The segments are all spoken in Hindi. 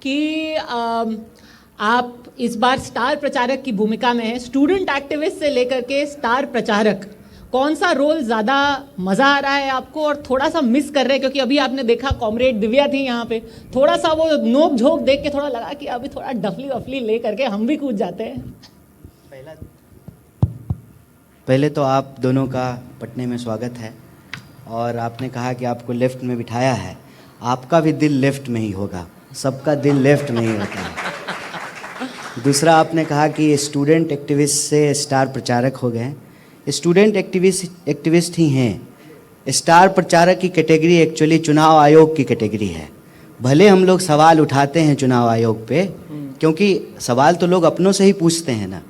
कि आप इस बार स्टार प्रचारक की भूमिका में हैं, स्टूडेंट एक्टिविस्ट से लेकर के स्टार प्रचारक, कौन सा रोल ज़्यादा मज़ा आ रहा है आपको और थोड़ा सा मिस कर रहे हैं? क्योंकि अभी आपने देखा कॉमरेड दिव्या थी यहाँ पे, थोड़ा सा वो नोक झोंक देख के थोड़ा लगा कि अभी थोड़ा डफली वफली ले करके हम भी कूद जाते हैं। पहले तो आप दोनों का पटने में स्वागत है। और आपने कहा कि आपको लेफ्ट में बिठाया है, आपका भी दिल लेफ्ट में ही होगा, सबका दिल लेफ्ट में ही होता है। दूसरा, आपने कहा कि स्टूडेंट एक्टिविस्ट से स्टार प्रचारक हो गए। स्टूडेंट एक्टिविस्ट ही हैं। स्टार प्रचारक की कैटेगरी एक्चुअली चुनाव आयोग की कैटेगरी है। भले हम लोग सवाल उठाते हैं चुनाव आयोग पे, क्योंकि सवाल तो लोग अपनों से ही पूछते हैं ना,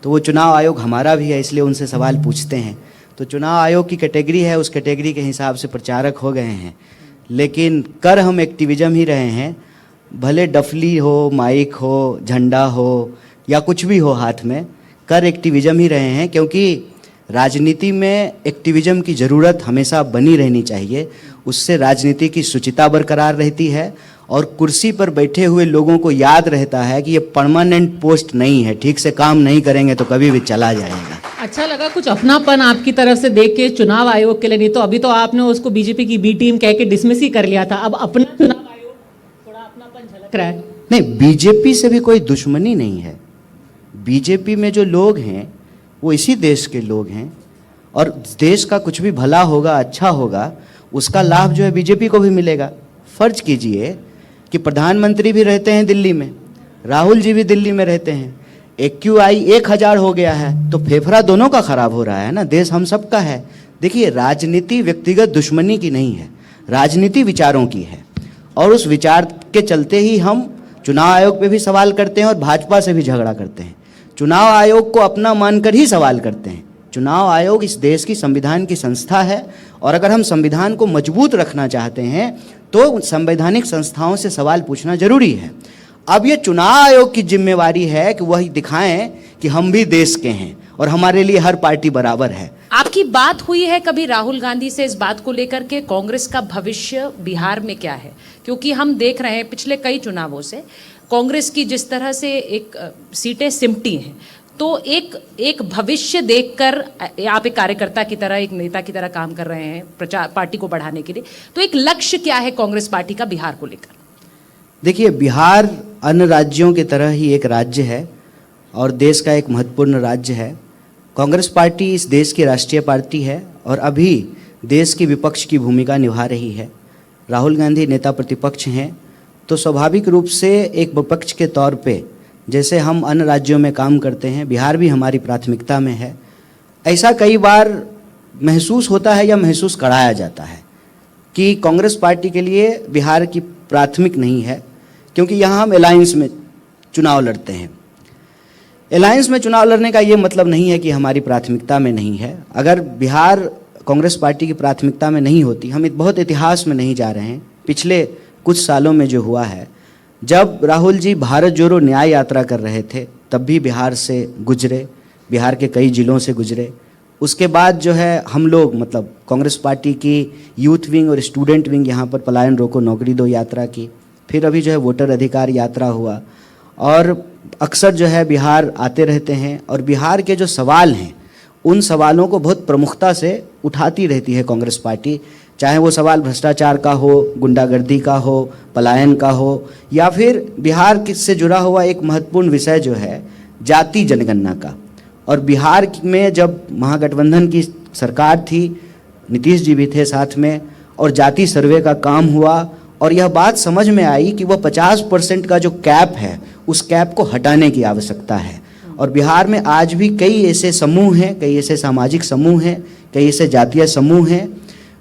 तो वो चुनाव आयोग हमारा भी है, इसलिए उनसे सवाल पूछते हैं। तो चुनाव आयोग की कैटेगरी है, उस कैटेगरी के हिसाब से प्रचारक हो गए हैं। लेकिन कर हम एक्टिविज़म ही रहे हैं, भले डफली हो, माइक हो, झंडा हो या कुछ भी हो हाथ में, कर एक्टिविज़म ही रहे हैं। क्योंकि राजनीति में एक्टिविज़म की ज़रूरत हमेशा बनी रहनी चाहिए, उससे राजनीति की शुचिता बरकरार रहती है और कुर्सी पर बैठे हुए लोगों को याद रहता है कि ये परमानेंट पोस्ट नहीं है, ठीक से काम नहीं करेंगे तो कभी भी चला जाएगा। अच्छा लगा कुछ अपनापन आपकी तरफ से देख के चुनाव आयोग के लिए। नहीं तो अभी तो आपने उसको बीजेपी की बी टीम कह के डिसमिस ही कर लिया था, अब अपना चुनाव आयोग थोड़ा अपनापन झलक रहा है। नहीं, बीजेपी से भी कोई दुश्मनी नहीं है। बीजेपी में जो लोग हैं वो इसी देश के लोग हैं और देश का कुछ भी भला होगा, अच्छा होगा, उसका लाभ जो है बीजेपी को भी मिलेगा। फर्ज कीजिए कि प्रधानमंत्री भी रहते हैं दिल्ली में, राहुल जी भी दिल्ली में रहते हैं, AQI 1000 हो गया है, तो फेफड़ा दोनों का खराब हो रहा है ना, देश हम सब का है। देखिए, राजनीति व्यक्तिगत दुश्मनी की नहीं है, राजनीति विचारों की है और उस विचार के चलते ही हम चुनाव आयोग पे भी सवाल करते हैं और भाजपा से भी झगड़ा करते हैं। चुनाव आयोग को अपना मानकर ही सवाल करते हैं। चुनाव आयोग इस देश की संविधान की संस्था है और अगर हम संविधान को मजबूत रखना चाहते हैं तो संवैधानिक संस्थाओं से सवाल पूछना जरूरी है। अब ये चुनाव आयोग की जिम्मेवारी है कि वह दिखाएं कि हम भी देश के हैं और हमारे लिए हर पार्टी बराबर है। आपकी बात हुई है कभी राहुल गांधी से इस बात को लेकर के कांग्रेस का भविष्य बिहार में क्या है? क्योंकि हम देख रहे हैं पिछले कई चुनावों से कांग्रेस की जिस तरह से एक सीटें सिमटी हैं, तो एक भविष्य देखकर आप एक कार्यकर्ता की तरह, एक नेता की तरह काम कर रहे हैं प्रचार पार्टी को बढ़ाने के लिए, तो एक लक्ष्य क्या है कांग्रेस पार्टी का बिहार को लेकर? देखिए, बिहार अन्य राज्यों की तरह ही एक राज्य है और देश का एक महत्वपूर्ण राज्य है। कांग्रेस पार्टी इस देश की राष्ट्रीय पार्टी है और अभी देश की विपक्ष की भूमिका निभा रही है। राहुल गांधी नेता प्रतिपक्ष हैं, तो स्वाभाविक रूप से एक विपक्ष के तौर पे जैसे हम अन्य राज्यों में काम करते हैं, बिहार भी हमारी प्राथमिकता में है। ऐसा कई बार महसूस होता है या महसूस कराया जाता है कि कांग्रेस पार्टी के लिए बिहार की प्राथमिक नहीं है, क्योंकि यहाँ हम अलायंस में चुनाव लड़ते हैं। अलायंस में चुनाव लड़ने का ये मतलब नहीं है कि हमारी प्राथमिकता में नहीं है। अगर बिहार कांग्रेस पार्टी की प्राथमिकता में नहीं होती, हम बहुत इतिहास में नहीं जा रहे हैं, पिछले कुछ सालों में जो हुआ है, जब राहुल जी भारत जोड़ो न्याय यात्रा कर रहे थे तब भी बिहार से गुजरे, बिहार के कई जिलों से गुजरे। उसके बाद जो है हम लोग मतलब कांग्रेस पार्टी की यूथ विंग और स्टूडेंट विंग यहाँ पर पलायन रोको नौकरी दो यात्रा की, फिर अभी जो है वोटर अधिकार यात्रा हुआ और अक्सर जो है बिहार आते रहते हैं और बिहार के जो सवाल हैं उन सवालों को बहुत प्रमुखता से उठाती रहती है कांग्रेस पार्टी, चाहे वो सवाल भ्रष्टाचार का हो, गुंडागर्दी का हो, पलायन का हो, या फिर बिहार से जुड़ा हुआ एक महत्वपूर्ण विषय जो है जाति जनगणना का। और बिहार में जब महागठबंधन की सरकार थी, नीतीश जी भी थे साथ में, और जाति सर्वे का काम हुआ और यह बात समझ में आई कि वह 50% का जो कैप है उस कैप को हटाने की आवश्यकता है। और बिहार में आज भी कई ऐसे समूह हैं, कई ऐसे सामाजिक समूह हैं, कई ऐसे जातीय समूह हैं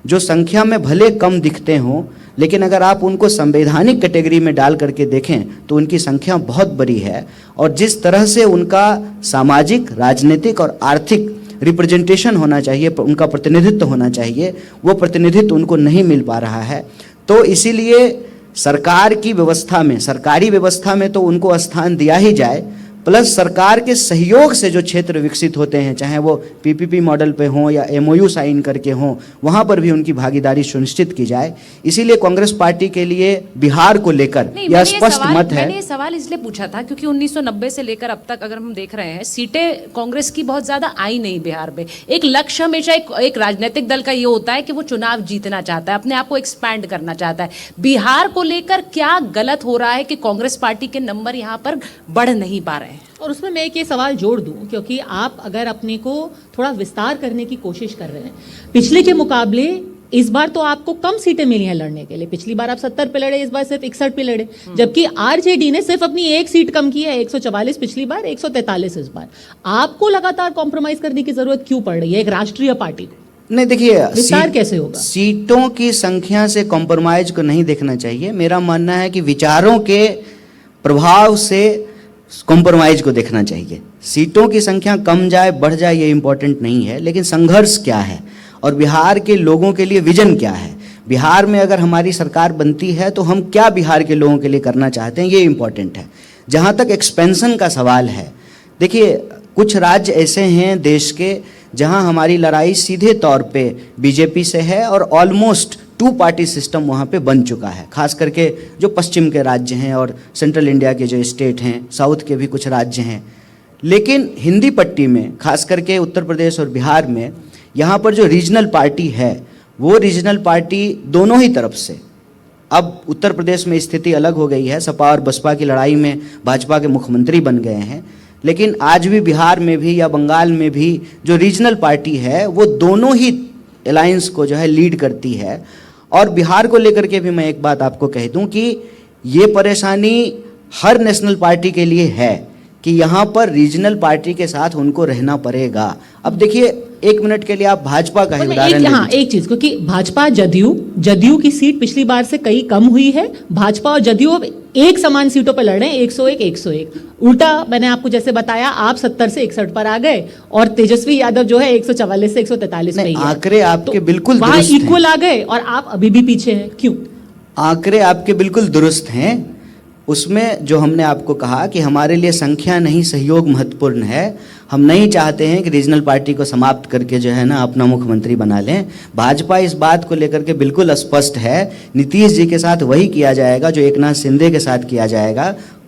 जो संख्या में भले कम दिखते हों, लेकिन अगर आप उनको संवैधानिक कैटेगरी में डाल करके देखें तो उनकी संख्या बहुत बड़ी है। और जिस तरह से उनका सामाजिक, राजनीतिक और आर्थिक रिप्रेजेंटेशन होना चाहिए, उनका प्रतिनिधित्व होना चाहिए, वो प्रतिनिधित्व उनको नहीं मिल पा रहा है। तो इसीलिए सरकार की व्यवस्था में, सरकारी व्यवस्था में तो उनको स्थान दिया ही जाए, प्लस सरकार के सहयोग से जो क्षेत्र विकसित होते हैं, चाहे वो पीपीपी मॉडल पे हों या एमओयू साइन करके हों, वहाँ पर भी उनकी भागीदारी सुनिश्चित की जाए। इसीलिए कांग्रेस पार्टी के लिए बिहार को लेकर यह स्पष्ट मत है। मैंने ये सवाल इसलिए पूछा था क्योंकि 1990 से लेकर अब तक अगर हम देख रहे हैं, सीटें कांग्रेस की बहुत ज्यादा आई नहीं बिहार में। एक लक्ष्य हमेशा एक राजनीतिक दल का ये होता है कि वो चुनाव जीतना चाहता है, अपने आप को एक्सपैंड करना चाहता है। बिहार को लेकर क्या गलत हो रहा है कि कांग्रेस पार्टी के नंबर यहाँ पर बढ़ नहीं पा रहे हैं? और उसमें मैं एक ये सवाल जोड़ दूं, क्योंकि आप अगर अपने को थोड़ा विस्तार करने की कोशिश कर रहे हैं, पिछले के मुकाबले इस बार तो आपको कम सीटें मिली हैं लड़ने के लिए। पिछली बार आप 70 पे लड़े, इस बार सिर्फ 61 पे लड़े, जबकि आरजेडी ने सिर्फ अपनी एक सीट कम की है, 144 पिछली बार, 143 इस बार। आपको लगातार कॉम्प्रोमाइज करने की जरूरत क्यों पड़ रही है एक राष्ट्रीय पार्टी को? नहीं, देखिए, विस्तार कैसे होगा? सीटों की संख्या से कॉम्प्रोमाइज को नहीं देखना चाहिए। मेरा मानना है कि विचारों के प्रभाव से कॉम्प्रोमाइज को देखना चाहिए। सीटों की संख्या कम जाए बढ़ जाए ये इंपॉर्टेंट नहीं है, लेकिन संघर्ष क्या है और बिहार के लोगों के लिए विजन क्या है। बिहार में अगर हमारी सरकार बनती है तो हम क्या बिहार के लोगों के लिए करना चाहते हैं, ये इंपॉर्टेंट है। जहाँ तक एक्सपेंशन का सवाल है, देखिए, कुछ राज्य ऐसे हैं देश के जहाँ हमारी लड़ाई सीधे तौर पे बीजेपी से है और ऑलमोस्ट 2 पार्टी सिस्टम वहाँ पे बन चुका है। खास करके जो पश्चिम के राज्य हैं और सेंट्रल इंडिया के जो स्टेट हैं, साउथ के भी कुछ राज्य हैं। लेकिन हिंदी पट्टी में, खास करके उत्तर प्रदेश और बिहार में, यहाँ पर जो रीजनल पार्टी है वो रीजनल पार्टी दोनों ही तरफ से, अब उत्तर प्रदेश में स्थिति अलग हो गई है, सपा और बसपा की लड़ाई में भाजपा के मुख्यमंत्री बन गए हैं, लेकिन आज भी बिहार में भी या बंगाल में भी जो रीजनल पार्टी है वो दोनों ही अलायंस को जो है लीड करती है। और बिहार को लेकर के भी मैं एक बात आपको कह दूं कि ये परेशानी हर नेशनल पार्टी के लिए है कि यहाँ पर रीजनल पार्टी के साथ उनको रहना पड़ेगा। अब देखिए, 1 मिनट के लिए आप भाजपा का ही उदाहरण ले लीजिए। एक चीज, क्योंकि भाजपा जदयू की सीट पिछली बार से कई कम हुई है। भाजपा और जदयू अब एक समान सीटों पर लड़ रहे हैं, 101-101। उल्टा मैंने आपको जैसे बताया, आप 70 से 61 पर आ गए और तेजस्वी यादव जो है 144 से 143 पे ही है। आंकड़े आपके बिल्कुल वहां दुरुस्त हैं। इक्वल आ गए और आप अभी भी पीछे हैं, क्यों? आंकड़े आपके बिल्कुल दुरुस्त हैं। उसमें जो हमने आपको कहा कि हमारे लिए संख्या नहीं सहयोग महत्वपूर्ण है। हम नहीं चाहते हैं कि रीजनल पार्टी को समाप्त करके जो है ना अपना मुख्यमंत्री बना लें। भाजपा इस बात को लेकर के बिल्कुल स्पष्ट है। नीतीश जी के साथ वही किया जाएगा जो एकनाथ शिंदे के साथ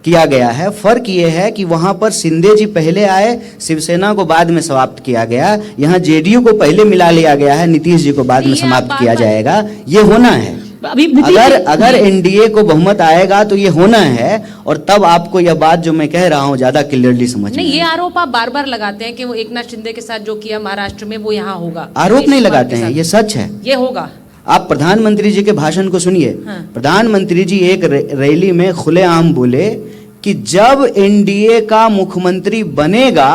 किया गया है। फर्क ये है कि वहां पर शिंदे जी पहले आए, शिवसेना को बाद में समाप्त किया गया। यहाँ जेडीयू को पहले मिला लिया गया है, नीतीश जी को बाद में समाप्त किया जाएगा। ये होना है। अगर एनडीए को बहुमत आएगा तो ये होना है, और तब आपको यह बात जो मैं कह रहा हूँ ज्यादा क्लियरली समझ नहीं। ये आरोप आप बार बार लगाते हैं कि वो एकनाथ शिंदे के साथ जो किया महाराष्ट्र में वो यहाँ होगा। आरोप नहीं लगाते हैं, ये सच है, ये होगा। आप प्रधानमंत्री जी के भाषण को सुनिए। हाँ। प्रधानमंत्री जी एक रैली में खुलेआम बोले कि जब एनडीए का मुख्यमंत्री बनेगा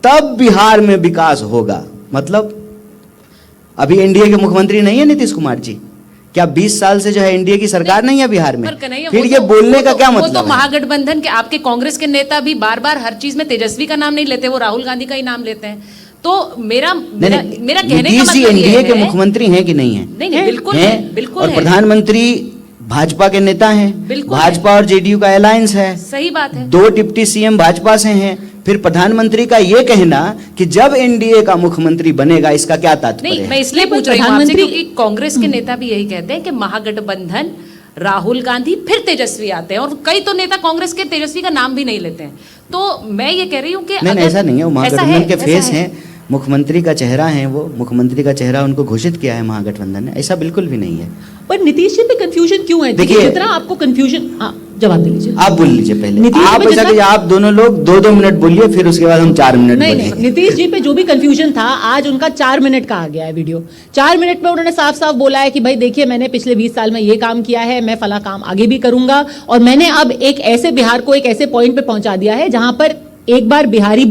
तब बिहार में विकास होगा। मतलब अभी एनडीए के मुख्यमंत्री नहीं है नीतीश कुमार जी? क्या 20 साल से जो है एनडीए की सरकार नहीं है बिहार में? फिर ये बोलने का क्या मतलब? वो तो महागठबंधन के आपके कांग्रेस के नेता भी बार बार हर चीज में तेजस्वी का नाम नहीं लेते, वो राहुल गांधी का ही नाम लेते हैं। तो मेरा कहने का मतलब एनडीए के मुख्यमंत्री हैं कि नहीं है? नहीं, बिल्कुल है, बिल्कुल। और प्रधानमंत्री भाजपा के नेता हैं, भाजपा और जेडीयू का अलायंस है। सही बात है। 2 डिप्टी सीएम भाजपा से हैं। फिर प्रधानमंत्री का ये कहना कि जब एनडीए का मुख्यमंत्री बनेगा, इसका क्या तात्पर्य? नहीं, मैं इसलिए पूछ रही हूं आपसे क्योंकि कांग्रेस के नेता भी यही कहते हैं कि महागठबंधन, राहुल गांधी, फिर तेजस्वी आते हैं, और कई तो नेता कांग्रेस के तेजस्वी का नाम भी नहीं लेते हैं। तो मैं ये कह रही हूँ कि नहीं, ऐसा नहीं है। वो महागठबंधन के फेस हैं, मुख्यमंत्री का चेहरा है, वो मुख्यमंत्री का चेहरा उनको घोषित किया है महागठबंधन ने। ऐसा बिल्कुल भी नहीं है। पर नीतीश जी पे कंफ्यूजन क्यों है? देखिए, जितना आपको कंफ्यूजन, जवाब दे लीजिए। आप बोल लीजिए पहले। आप दोनों लोग 2-2 मिनट बोलिए, फिर उसके बाद हम 4 मिनट बोलेंगे। नहीं, नीतीश जी पे जो भी कंफ्यूजन था, आज उनका 4 मिनट का आ गया है वीडियो। 4 मिनट में उन्होंने साफ साफ बोला है कि भाई देखिए, मैंने पिछले 20 साल में ये काम किया है, मैं फला काम आगे भी करूंगा, और मैंने अब एक ऐसे बिहार को एक ऐसे पॉइंट पे पहुंचा दिया है जहां पर एक बार बिहारी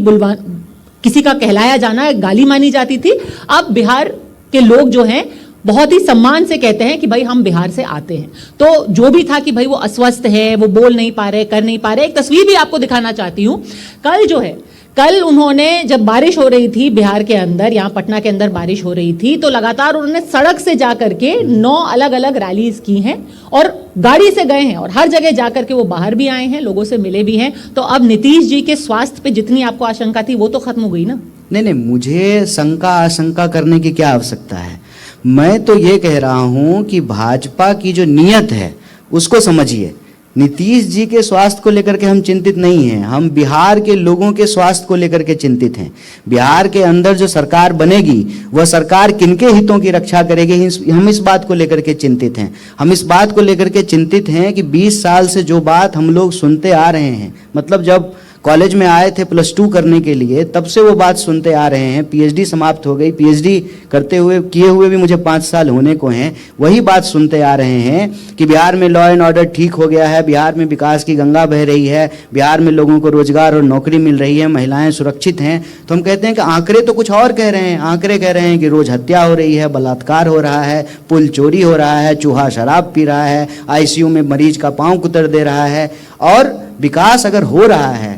किसी का कहलाया जाना गाली मानी जाती थी। अब बिहार के लोग जो हैं बहुत ही सम्मान से कहते हैं कि भाई हम बिहार से आते हैं। तो जो भी था कि भाई वो अस्वस्थ है, वो बोल नहीं पा रहे, कर नहीं पा रहे। एक तस्वीर भी आपको दिखाना चाहती हूं। कल जो है कल उन्होंने, जब बारिश हो रही थी बिहार के अंदर, यहाँ पटना के अंदर बारिश हो रही थी, तो लगातार उन्होंने सड़क से जा करके 9 अलग अलग रैलीज की हैं और गाड़ी से गए हैं और हर जगह जा करके वो बाहर भी आए हैं, लोगों से मिले भी हैं। तो अब नीतीश जी के स्वास्थ्य पे जितनी आपको आशंका थी वो तो खत्म हो गई ना? नहीं, मुझे शंका आशंका करने की क्या आवश्यकता है। मैं तो ये कह रहा हूं कि भाजपा की जो नीयत है उसको समझिए। नीतीश जी के स्वास्थ्य को लेकर के हम चिंतित नहीं हैं, हम बिहार के लोगों के स्वास्थ्य को लेकर के चिंतित हैं। बिहार के अंदर जो सरकार बनेगी वह सरकार किनके हितों की रक्षा करेगी, हम इस बात को लेकर के चिंतित हैं। हम इस बात को लेकर के चिंतित हैं कि 20 साल से जो बात हम लोग सुनते आ रहे हैं, मतलब जब कॉलेज में आए थे +2 करने के लिए तब से वो बात सुनते आ रहे हैं। पीएचडी समाप्त हो गई, पीएचडी करते हुए किए हुए भी मुझे 5 साल होने को हैं, वही बात सुनते आ रहे हैं कि बिहार में लॉ एंड ऑर्डर ठीक हो गया है, बिहार में विकास की गंगा बह रही है, बिहार में लोगों को रोजगार और नौकरी मिल रही है, महिलाएं सुरक्षित हैं। तो हम कहते हैं कि आंकड़े तो कुछ और कह रहे हैं। आंकड़े कह रहे हैं कि रोज हत्या हो रही है, बलात्कार हो रहा है, पुल चोरी हो रहा है, चूहा शराब पी रहा है, आईसीयू में मरीज का पाँव कुतर दे रहा है। और विकास अगर हो रहा है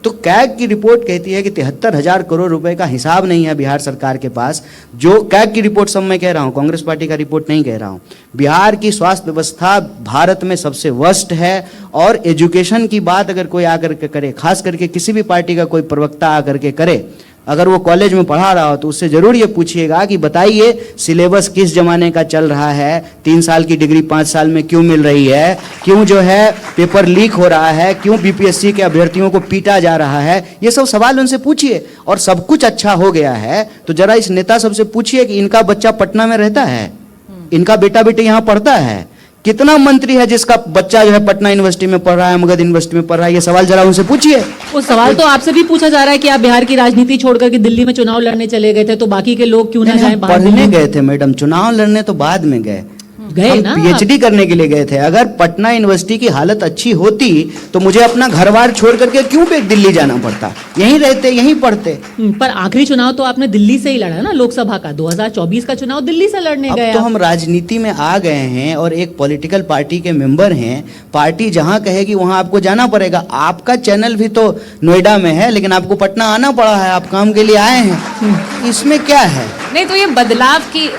तो कैग की रिपोर्ट कहती है कि 73,000 करोड़ रुपए का हिसाब नहीं है बिहार सरकार के पास। जो कैग की रिपोर्ट सब मैं कह रहा हूँ, कांग्रेस पार्टी का रिपोर्ट नहीं कह रहा हूँ। बिहार की स्वास्थ्य व्यवस्था भारत में सबसे वर्स्ट है। और एजुकेशन की बात अगर कोई आकर के करे, खास करके किसी भी पार्टी का कोई प्रवक्ता आकर के करे, अगर वो कॉलेज में पढ़ा रहा हो तो उससे जरूर ये पूछिएगा कि बताइए सिलेबस किस जमाने का चल रहा है, 3 साल की डिग्री 5 साल में क्यों मिल रही है, क्यों जो है पेपर लीक हो रहा है, क्यों बीपीएससी के अभ्यर्थियों को पीटा जा रहा है। ये सब सवाल उनसे पूछिए। और सब कुछ अच्छा हो गया है तो जरा इस नेता सबसे पूछिए कि इनका बच्चा पटना में रहता है, इनका बेटा बेटी यहाँ पढ़ता है, कितना मंत्री है जिसका बच्चा जो है पटना यूनिवर्सिटी में पढ़ रहा है, मगध यूनिवर्सिटी में पढ़ रहा है। ये सवाल जरा उनसे पूछिए। वो सवाल तो आपसे भी पूछा जा रहा है कि आप बिहार की राजनीति छोड़कर के दिल्ली में चुनाव लड़ने चले गए थे, तो बाकी के लोग क्यों ना जाएं बाहर? पढ़ने गए थे मैडम, चुनाव लड़ने तो बाद में गए ना, पीएचडी करने के लिए गए थे। अगर पटना यूनिवर्सिटी की हालत अच्छी होती तो मुझे अपना घर बार छोड़ करके क्यों पे दिल्ली जाना पड़ता, यहीं रहते, यहीं पढ़ते। पर आखिरी चुनाव तो आपने दिल्ली से ही लड़ा ना, लोकसभा का 2024 का चुनाव दिल्ली से लड़ने गए। अब तो हम राजनीति में आ गए हैं और एक पॉलिटिकल पार्टी के मेंबर हैं। पार्टी जहां कहेगी वहां आपको जाना पड़ेगा। आपका चैनल भी तो नोएडा में है, लेकिन आपको पटना आना पड़ा है, आप काम के लिए आए हैं, इसमें क्या है? नहीं तो ये बदलाव की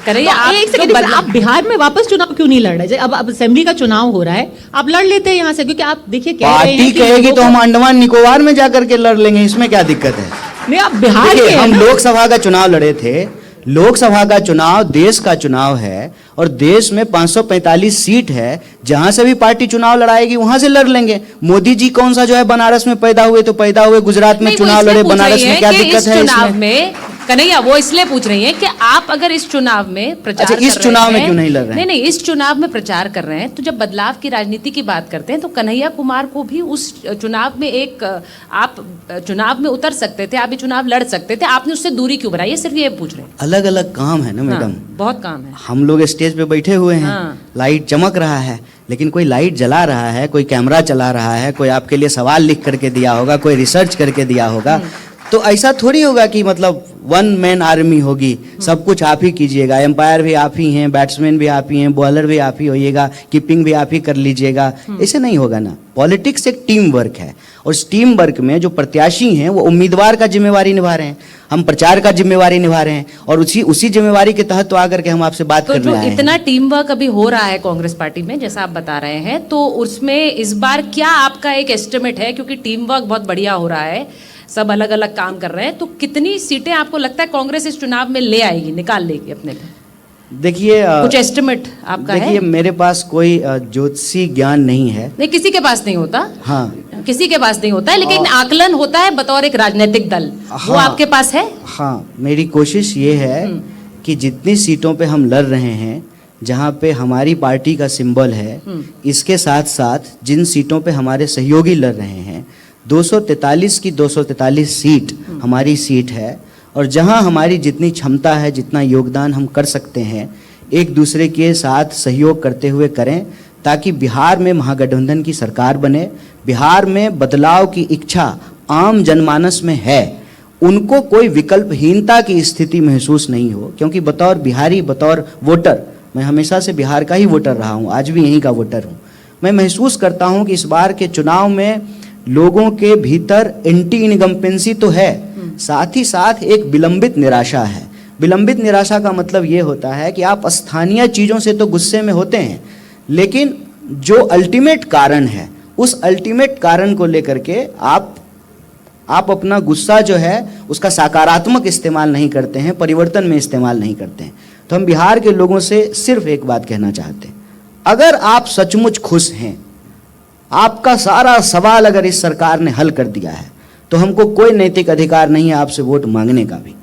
करिए। तो आप बिहार में वापस चुनाव क्यों नहीं लड़ रहे? अब असेंबली का चुनाव हो रहा है, आप लड़ लेते हैं यहाँ से, क्योंकि आप देखिए पार्टी कहेगी तो हम अंडमान निकोबार में जाकर के लड़ लेंगे, इसमें क्या दिक्कत है? नहीं, आप बिहार के हम लोकसभा का चुनाव लड़े थे। लोकसभा का चुनाव देश का चुनाव है और देश में 545 सीट है, जहां से भी पार्टी चुनाव लड़ाएगी वहां से लड़ लेंगे। मोदी जी कौन सा जो है बनारस में पैदा हुए तो पैदा हुए, गुजरात में चुनाव लड़े, बनारस में क्या दिक्कत है? चुनाव में कन्हैया वो इसलिए पूछ रही है कि आप अगर इस चुनाव में प्रचार कर इस चुनाव में क्यों नहीं लड़ रहे हैं? नहीं, इस चुनाव में प्रचार कर रहे हैं तो जब बदलाव की राजनीति की बात करते हैं तो कन्हैया कुमार को भी उस चुनाव में आप चुनाव में उतर सकते थे, आप भी चुनाव लड़ सकते थे, आपने उससे दूरी क्यों बनाई? सिर्फ ये पूछ रहे हैं। अलग अलग काम है ना मैडम, बहुत काम है। हम लोग स्टेज पे बैठे हुए हैं, लाइट चमक रहा है, लेकिन कोई लाइट जला रहा है, कोई कैमरा चला रहा है, कोई आपके लिए सवाल लिख करके दिया होगा, कोई रिसर्च करके दिया होगा। तो ऐसा थोड़ी होगा कि मतलब 1 मैन आर्मी होगी, सब कुछ आप ही कीजिएगा, एम्पायर भी आप ही हैं, बैट्समैन भी आप ही हैं, बॉलर भी आप ही होइएगा, कीपिंग भी आप ही कर लीजिएगा। ऐसे नहीं होगा ना। पॉलिटिक्स एक टीम वर्क है और इस टीम वर्क में जो प्रत्याशी हैं वो उम्मीदवार का जिम्मेवारी निभा रहे हैं, हम प्रचार का जिम्मेवारी निभा रहे हैं और उसी जिम्मेवारी के तहत तो आकर के हम आपसे बात करने आए हैं। इतना टीम वर्क अभी हो रहा है कांग्रेस पार्टी में जैसा आप बता रहे हैं, तो उसमें इस बार क्या आपका एक एस्टिमेट है? क्योंकि टीम वर्क बहुत बढ़िया हो रहा है, सब अलग अलग काम कर रहे हैं, तो कितनी सीटें आपको लगता है कांग्रेस इस चुनाव में ले आएगी, निकाल लेगी अपने लिए? देखिए कुछ एस्टिमेट आपका है? देखिए मेरे पास कोई ज्योतिषी ज्ञान नहीं है। नहीं, किसी के पास नहीं होता। हाँ, किसी के पास नहीं होता है, लेकिन आकलन होता है बतौर एक राजनीतिक दल। वो आपके पास है? हाँ, मेरी कोशिश ये है कि जितनी सीटों पे हम लड़ रहे हैं, जहाँ पे हमारी पार्टी का सिंबल है, इसके साथ साथ जिन सीटों पे हमारे सहयोगी लड़ रहे हैं, 243 की 243 सीट हमारी सीट है और जहां हमारी जितनी क्षमता है, जितना योगदान हम कर सकते हैं, एक दूसरे के साथ सहयोग करते हुए करें ताकि बिहार में महागठबंधन की सरकार बने। बिहार में बदलाव की इच्छा आम जनमानस में है, उनको कोई विकल्पहीनता की स्थिति महसूस नहीं हो, क्योंकि बतौर बिहारी, बतौर वोटर, मैं हमेशा से बिहार का ही वोटर रहा हूँ, आज भी यहीं का वोटर हूँ। मैं महसूस करता हूँ कि इस बार के चुनाव में लोगों के भीतर एंटी इनकम्पेंसी तो है, साथ ही साथ एक विलंबित निराशा है। विलंबित निराशा का मतलब ये होता है कि आप स्थानीय चीज़ों से तो गुस्से में होते हैं, लेकिन जो अल्टीमेट कारण है उस अल्टीमेट कारण को लेकर के आप अपना गुस्सा जो है उसका सकारात्मक इस्तेमाल नहीं करते हैं, परिवर्तन में इस्तेमाल नहीं करते हैं। तो हम बिहार के लोगों से सिर्फ एक बात कहना चाहते हैं, अगर आप सचमुच खुश हैं, आपका सारा सवाल अगर इस सरकार ने हल कर दिया है, तो हमको कोई नैतिक अधिकार नहीं है आपसे वोट मांगने का भी।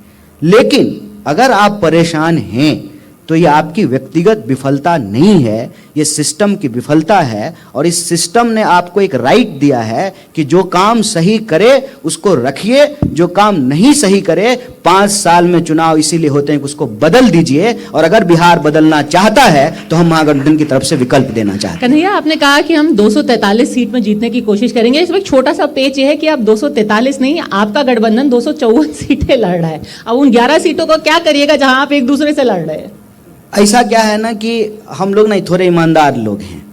लेकिन अगर आप परेशान हैं तो ये आपकी व्यक्तिगत विफलता नहीं है, ये सिस्टम की विफलता है। और इस सिस्टम ने आपको एक राइट दिया है कि जो काम सही करे उसको रखिए, जो काम नहीं सही करे 5 साल में चुनाव इसीलिए होते हैं कि उसको बदल दीजिए। और अगर बिहार बदलना चाहता है तो हम महागठबंधन की तरफ से विकल्प देना चाहते हैं। कन्हैया, आपने कहा कि हम 243 सीट में जीतने की कोशिश करेंगे। इसमें एक छोटा सा पेच ये है कि आप 243 नहीं, आपका गठबंधन 254 सीटें लड़ रहा है। अब उन 11 सीटों को क्या करिएगा जहां आप एक दूसरे से लड़ रहे हैं? ऐसा क्या है ना कि हम लोग नहीं, थोड़े ईमानदार लोग हैं,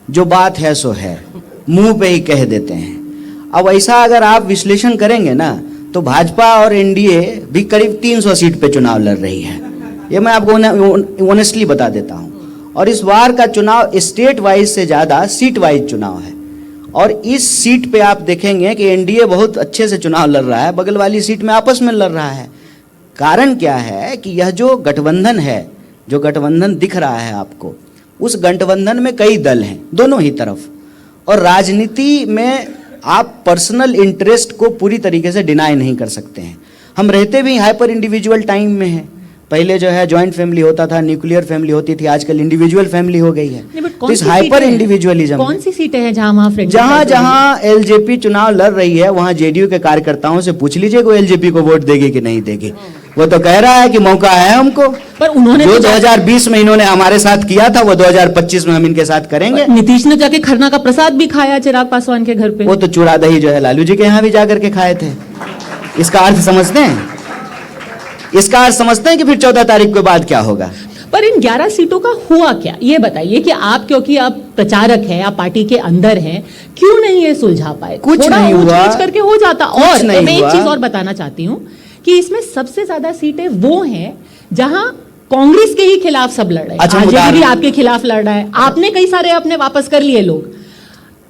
जो बात है सो है, मुंह पे ही कह देते हैं। अब ऐसा अगर आप विश्लेषण करेंगे ना तो भाजपा और एनडीए भी करीब 300 सीट पे चुनाव लड़ रही है, ये मैं आपको ऑनेस्टली बता देता हूँ। और इस बार का चुनाव स्टेट वाइज से ज़्यादा सीट वाइज चुनाव है। और इस सीट पे आप देखेंगे कि एनडीए बहुत अच्छे से चुनाव लड़ रहा है, बगल वाली सीट में आपस में लड़ रहा है। कारण क्या है कि यह जो गठबंधन है, जो गठबंधन दिख रहा है आपको, उस गठबंधन में कई दल हैं दोनों ही तरफ। और राजनीति में आप पर्सनल इंटरेस्ट को पूरी तरीके से डिनाई नहीं कर सकते हैं। हम रहते भी हाइपर इंडिविजुअल टाइम में हैं। पहले जो है जॉइंट फैमिली होता था, न्यूक्लियर फैमिली होती थी, आजकल इंडिविजुअल फैमिली हो गई है। तो इस हाइपर इंडिविजुअलिज्म, कौन सी सीटें हैं जहां जहां एलजेपी चुनाव लड़ रही है वहां जेडीयू के कार्यकर्ताओं से पूछ लीजिए वो एलजेपी को वोट देगी कि नहीं देगी। वो तो कह रहा है कि मौका है हमको, पर उन्होंने जो 2020 में इन्होंने हमारे साथ किया था वो 2025 में हम इनके साथ करेंगे। नीतीश ने जाके खरना का प्रसाद भी खाया चिराग पासवान के घर पे। वो तो चूड़ा दही जो है लालू जी के यहाँ भी जाकर के खाए थे। इसका अर्थ समझते हैं? इसका अर्थ समझते हैं कि फिर 14 तारीख के बाद क्या होगा? पर इन 11 सीटों का हुआ क्या, ये बताइए कि आप, क्योंकि आप प्रचारक हैं, आप पार्टी के अंदर हैं, क्यों नहीं ये सुलझा पाए? कुछ नहीं हुआ, करके हो जाता। और नहीं मैं एक हुआ। चीज और बताना चाहती हूँ कि इसमें सबसे ज्यादा सीटें वो हैं जहां कांग्रेस के ही खिलाफ सब लड़ रहे हैं। आरजेडी भी आपके खिलाफ लड़ रहा है, आपने कई सारे अपने वापस कर लिए लोग,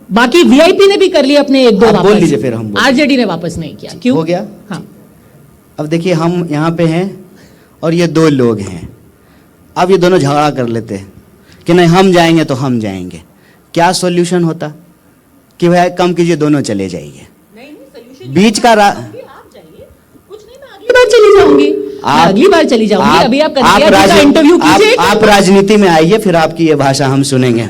बाकी वीआईपी ने भी कर लिए अपने 1-2 वापस। बोल लीजिए फिर हम। आरजेडी ने वापस नहीं किया, क्यों हो गया? हाँ, अब देखिए हम यहाँ पे हैं और ये 2 लोग हैं। अब ये दोनों झगड़ा कर लेते हैं कि नहीं हम जाएंगे तो हम जाएंगे। क्या सॉल्यूशन होता कि भाई कम कीजिए, दोनों चले जाइए। बीच का अगली बार चली जाऊंगी, अगली बार चली जाऊंगी। अभी आप इंटरव्यू कीजिए। आप राजनीति में आइए, फिर आपकी ये भाषा हम सुनेंगे।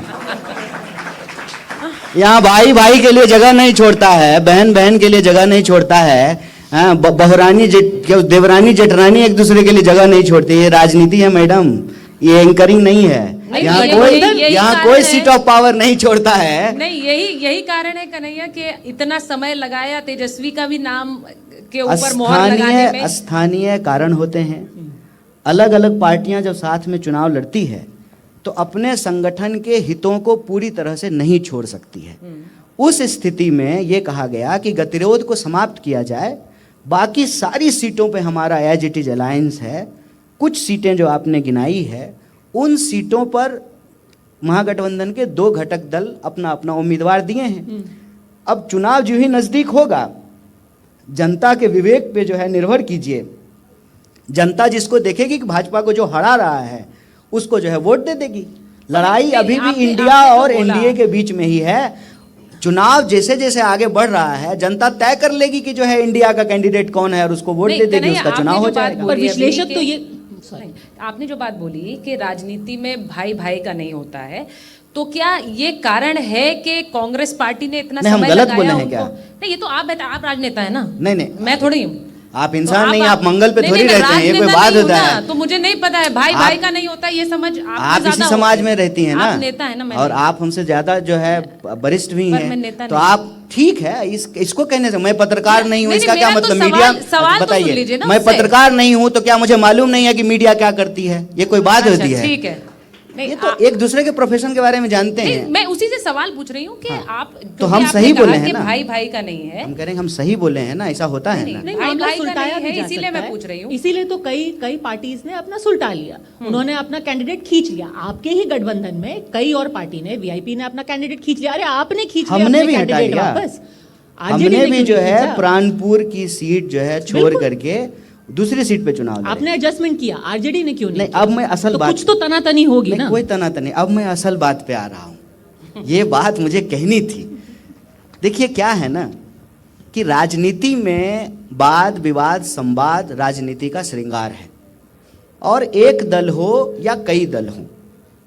यहाँ भाई भाई के लिए जगह नहीं छोड़ता है, बहन बहन के लिए जगह नहीं छोड़ता है, बहुरानी देवरानी जेठरानी एक दूसरे के लिए जगह नहीं छोड़ती। ये राजनीति है मैडम, ये एंकरिंग नहीं है। यहाँ कोई सीट ऑफ पावर नहीं छोड़ता है। नहीं, यही कारण है कन्हैया कि इतना समय लगाया तेजस्वी का भी नाम के ऊपर मोहर लगाने में। स्थानीय कारण होते हैं। अलग अलग पार्टियां जब साथ में चुनाव लड़ती है तो अपने संगठन के हितों को पूरी तरह से नहीं छोड़ सकती है। उस स्थिति में ये कहा गया कि गतिरोध को समाप्त किया जाए, बाकी सारी सीटों पे हमारा एज इट इज अलायंस है। कुछ सीटें जो आपने गिनाई है उन सीटों पर महागठबंधन के 2 घटक दल अपना अपना उम्मीदवार दिए हैं। अब चुनाव जो ही नजदीक होगा, जनता के विवेक पे जो है निर्भर कीजिए। जनता जिसको देखेगी कि भाजपा को जो हरा रहा है उसको जो है वोट दे देगी। लड़ाई अभी भी इंडिया और एनडीए के बीच में ही है। चुनाव जैसे जैसे आगे बढ़ रहा है जनता तय कर लेगी कि जो है इंडिया का कैंडिडेट कौन है और उसको वोट दे देगी, उसका चुनाव हो जाएगा। पर विश्लेषक तो ये, आपने जो बात बोली कि राजनीति में भाई भाई का नहीं होता है, तो क्या ये कारण है कि कांग्रेस पार्टी ने इतना समय लगाया? गलत बोले हैं क्या? नहीं, ये तो आप राजनेता है ना। नहीं, मैं थोड़ी हूँ। आप इंसान नहीं, आप मंगल पे थोड़ी रहते हैं, ये कोई बात होता है? तो मुझे नहीं पता है, भाई भाई का नहीं होता ये समझ आप इसी समाज में रहती हैं ना, आप नेता है ना, और आप हमसे ज्यादा जो है वरिष्ठ भी हैं, तो आप ठीक है। इसको कहने से मैं पत्रकार नहीं हूँ, इसका क्या मतलब? मीडिया, बताइए, मैं पत्रकार नहीं हूँ तो क्या मुझे मालूम नहीं है कि मीडिया क्या करती है? ये कोई बात होती है? ठीक है, ये तो एक दूसरे के प्रोफेशन के बारे में जानते नहीं, हैं। मैं उसी से सवाल पूछ रही हूँ कि आप तो हम आपने सही कहा बोले हैं कि ना। भाई भाई का नहीं है, हम कह रहे हैं हम सही बोले हैं ना, ऐसा होता है ना। नहीं, मामला भाई का सुलटाया नहीं भी है, जा इसीलिए सकता मैं है। पूछ रही हूँ। इसीलिए तो कई कई पार्टीज ने अपना सुलटा लिया, उन्होंने अपना कैंडिडेट खींच लिया। आपके ही गठबंधन में कई और पार्टी ने, वीआईपी ने अपना कैंडिडेट खींच लिया। अरे आपने खींच लिया हमने अपने भी हटा कैंडिडेट लिया। वापस, हमने RJD ने भी क्यों जो नहीं है खींचा? प्राणपुर की सीट जो है छोड़ बिल्कुल। करके दूसरी सीट पे चुनाव लड़े। आपने एडजस्टमेंट किया, आरजेडी ने क्यों नहीं नहीं, किया? अब मैं असल तो बात, कुछ तो तनातनी होगी नहीं ना। कोई तनातनी, अब मैं असल बात पे आ रहा हूँ। ये बात मुझे कहनी थी। देखिए क्या है ना कि राजनीति में वाद विवाद संवाद राजनीति का श्रृंगार है, और एक दल हो या कई दल हो,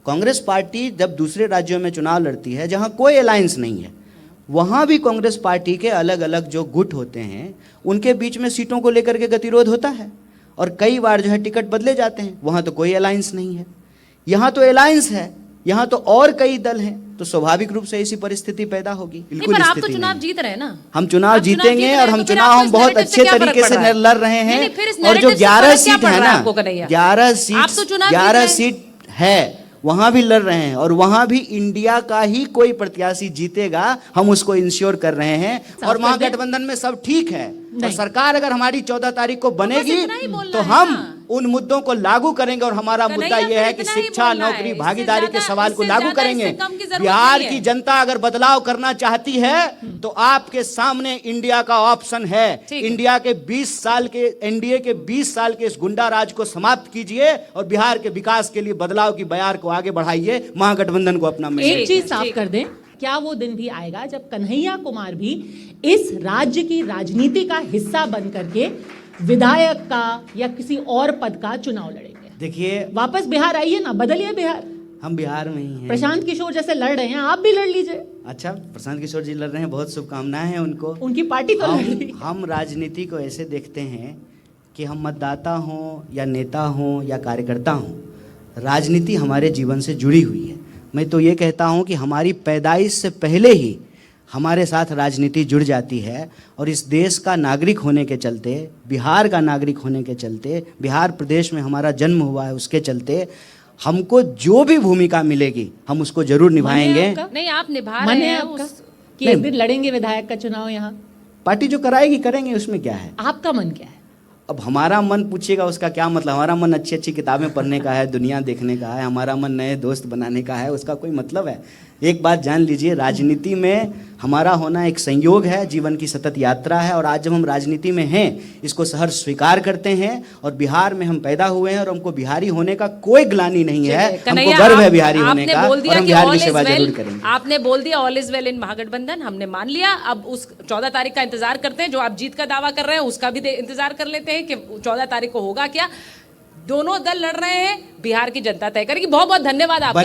कांग्रेस पार्टी जब दूसरे राज्यों में चुनाव लड़ती है जहां कोई अलायंस नहीं है, वहां भी कांग्रेस पार्टी के अलग अलग जो गुट होते हैं उनके बीच में सीटों को लेकर के गतिरोध होता है, और कई बार जो है टिकट बदले जाते हैं। वहां तो कोई अलायंस नहीं है, यहाँ तो अलायंस है, यहाँ तो और कई दल हैं, तो स्वाभाविक रूप से ऐसी परिस्थिति पैदा होगी। नहीं, बिल्कुल पर आप तो स्थिति चुनाव नहीं। जीत रहे हैं ना। हम चुनाव आप चुनाव जीतेंगे जीत और रहे हैं, हम तो फिर चुनाव आपको हम इस बहुत narrative से अच्छे क्या फर्क तरीके पड़ से रहा है? लड़ रहे नहीं, हैं। नहीं, फिर इस और जो narrative से 11 फर्क क्या सीट पड़ है रहा है ना, आपको कन्हैया? 11 सीट, आप तो चुनाव जीत 11 रहे हैं। सीट है, वहां भी लड़ रहे हैं, और वहां भी इंडिया का ही कोई प्रत्याशी जीतेगा, हम उसको इंश्योर कर रहे हैं। और महागठबंधन में सब ठीक है, और सरकार अगर हमारी 14 तारीख को बनेगी इतना ही बोलना तो है हम ना। उन मुद्दों को लागू करेंगे। और हमारा मुद्दा कन्हैया, यह फिर है कि इतना ही शिक्षा, बोलना है, नौकरी, इससे भागीदारी के ज्यादा- सवाल को इससे लागू ज्यादा करेंगे। इससे कम की जरूरत बिहार नहीं की है। जनता अगर बदलाव करना चाहती है तो आपके सामने इंडिया का ऑप्शन है। ठीक है। इंडिया के 20 साल के, एनडीए के 20 साल के इस गुंडा राज को समाप्त कीजिए और बिहार के विकास के लिए बदलाव की बयार को आगे बढ़ाइए। महागठबंधन को अपना मैसेज एक चीज ठीक साफ है। कर दें, क्या वो दिन भी आएगा जब कन्हैया कुमार भी इस राज्य की राजनीति का हिस्सा बन करके विधायक का या किसी और पद का चुनाव लड़ेंगे? देखिए, वापस बिहार आइए ना, बदलिए बिहार। हम बिहार में ही हैं। प्रशांत किशोर जैसे लड़ रहे हैं, आप भी लड़ लीजिए। अच्छा, प्रशांत किशोर जी लड़ रहे हैं, बहुत शुभकामनाएं हैं उनको। उनकी पार्टी तो लड़ रही है। हम राजनीति को ऐसे देखते हैं कि हम मतदाता हों या नेता हों या कार्यकर्ता हों, राजनीति हमारे जीवन से जुड़ी हुई है। मैं तो ये कहता हूँ कि हमारी पैदाइश से पहले ही हमारे साथ राजनीति जुड़ जाती है, और इस देश का नागरिक होने के चलते, बिहार का नागरिक होने के चलते, बिहार प्रदेश में हमारा जन्म हुआ है उसके चलते, हमको जो भी भूमिका मिलेगी हम उसको जरूर निभाएंगे। आपका? नहीं, आप निभा मन रहे है हैं आपका उस कि एक दिन लड़ेंगे विधायक का चुनाव यहाँ? पार्टी जो कराएगी करेंगे, उसमें क्या है। आपका मन क्या है? अब हमारा मन पूछिएगा उसका क्या मतलब। हमारा मन अच्छी अच्छी किताबें पढ़ने का है, दुनिया देखने का है, हमारा मन नए दोस्त बनाने का है, उसका कोई मतलब है। एक बात जान लीजिए, राजनीति में हमारा होना एक संयोग है, जीवन की सतत यात्रा है। और आज जब हम राजनीति में हैं, इसको सहर्ष स्वीकार करते हैं, और बिहार में हम पैदा हुए हैं, और हमको बिहारी होने का कोई ग्लानि नहीं है, हमको गर्व है बिहारी होने का, और हम बिहार की सेवा जरूर करेंगे। आपने बोल दिया ऑल इज वेल इन महागठबंधन, हमने मान लिया। अब उस 14 तारीख का इंतजार करते हैं, जो आप जीत का दावा कर रहे हैं उसका भी इंतजार कर लेते हैं कि 14 तारीख को होगा क्या। दोनों दल लड़ रहे हैं, बिहार की जनता तय करेगी। बहुत बहुत धन्यवाद आपका।